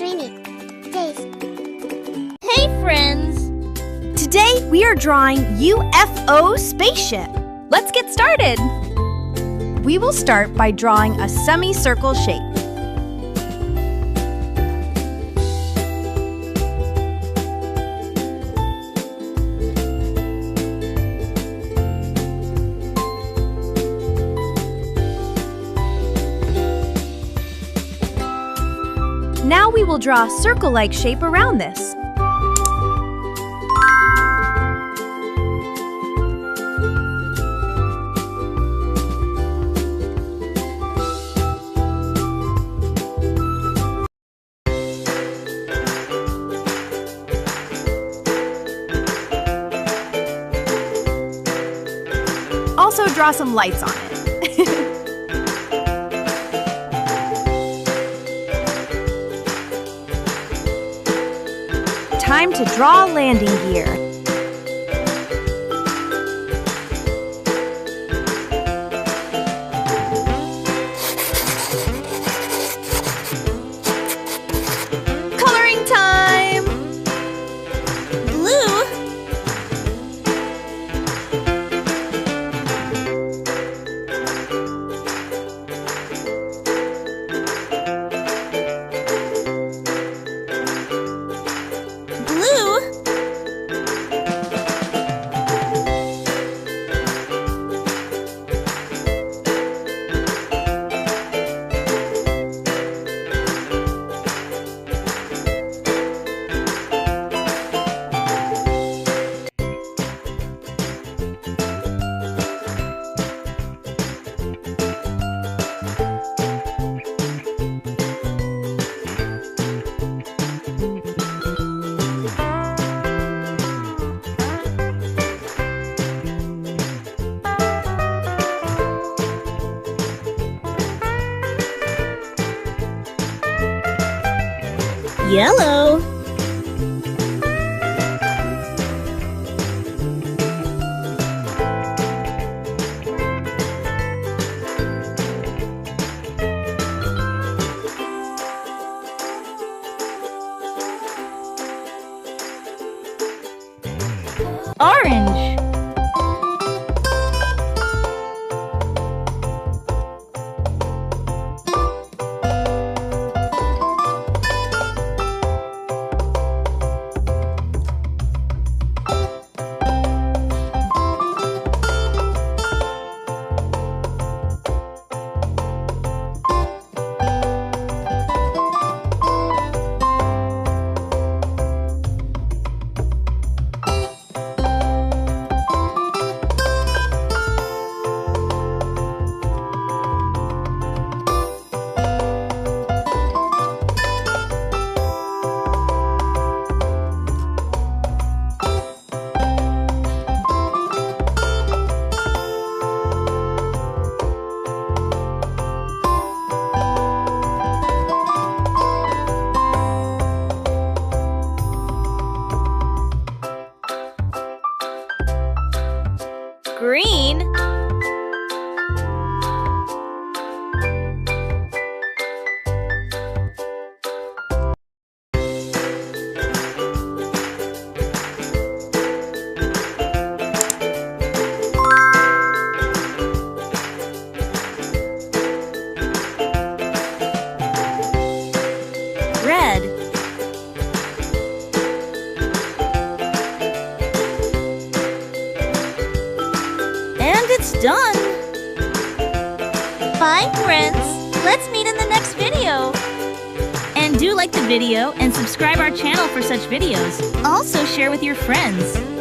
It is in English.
Dreamy. Taste. Hey friends! Today we are drawing UFO spaceship. Let's get started. We will start by drawing a semicircle shape. Now we will draw a circle-like shape around this. Also draw some lights on it. Time to draw a landing gear. Coloring time! Blue? Yellow. Orange. Green. Red. It's done! Bye, friends! Let's meet in the next video! And do like the video and subscribe our channel for such videos. Also share with your friends.